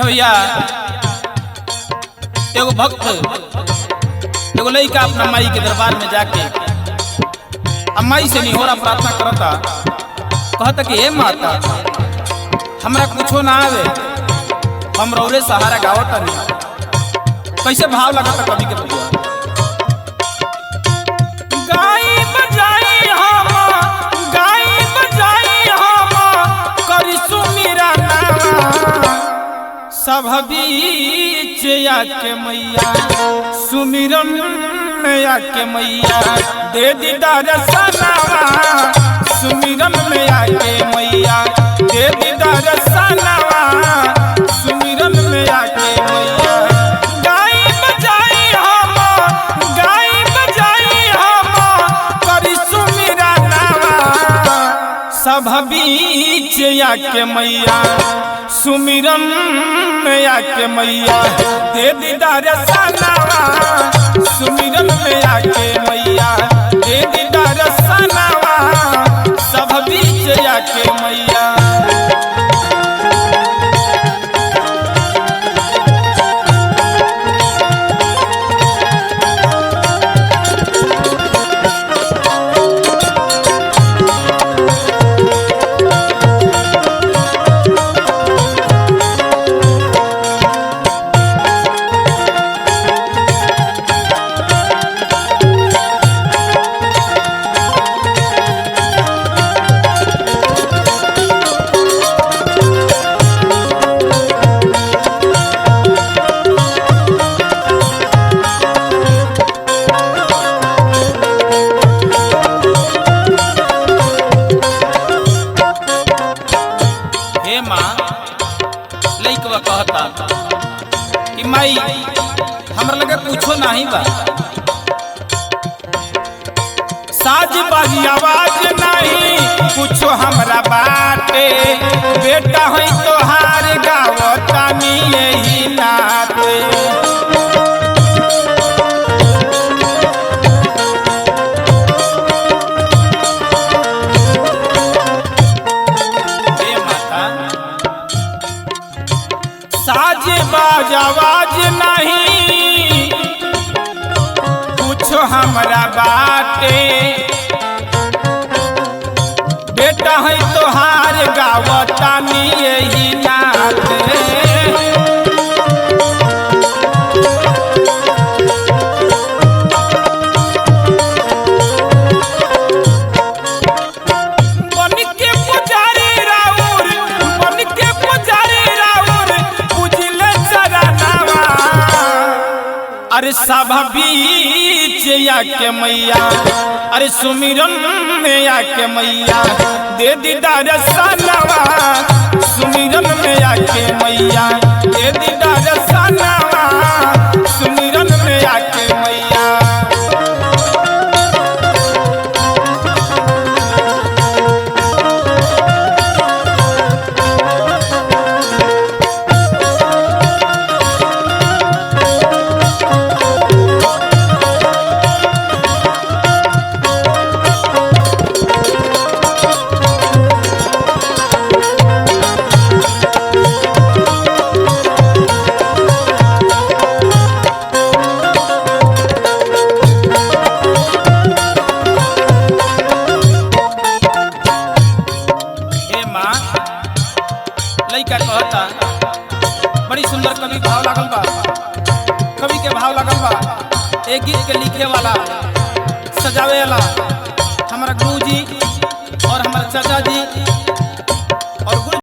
अच्छा भैया, एगो भक्त एगो लड़का अपना माई के दरबार में जाके माई से निहोरा प्रार्थना करता, कहता कि हे माता हमरा कुछो ना आवे, हम रौरे सहारा गावत नहीं। कैसे भाव लगता कवि के बबुआ, गाई बजाई हम करी सुमीरा सब बीच आके मैया, सुमिरन में आके मैया दे दीदार सनावा, सुमिरन में आके मैया दे दीदार सनावा, सुमिरन में आके मैया। गाई बजाई हम करी सुमिरा नावा, सब बीच आके मैया, सुमिरन में आके मैया दे दीदार सनावा, सुमिरन में आके मैया दे दीदार सनावा, सब बीच आके मैया। लइकवा कहता कि माई हमरा लगे कुछो नहीं बा, साज बाजी आवाज नहीं कुछो हमरा बाटे, बेटा है तोहार गावतानी यही नाते। साज बाज आवाज नहीं कुछ हमरा बाटे, बेटा है तोहार गावतानी यही नाते। अरे सब बीच आके मैया, अरे सुमिरन में आके मैया दे दीदार सनावा, सुमिरन में आके मैया दे दीदार सनावा, सुमिरन में आके मैया। लइका कहता बड़ी सुंदर कवि भाव लागल बा, कवि के भाव लागल बा। एक गीत के लिखे वाला सजावे वाला हमारा गुरु जी और हमारे चाचा जी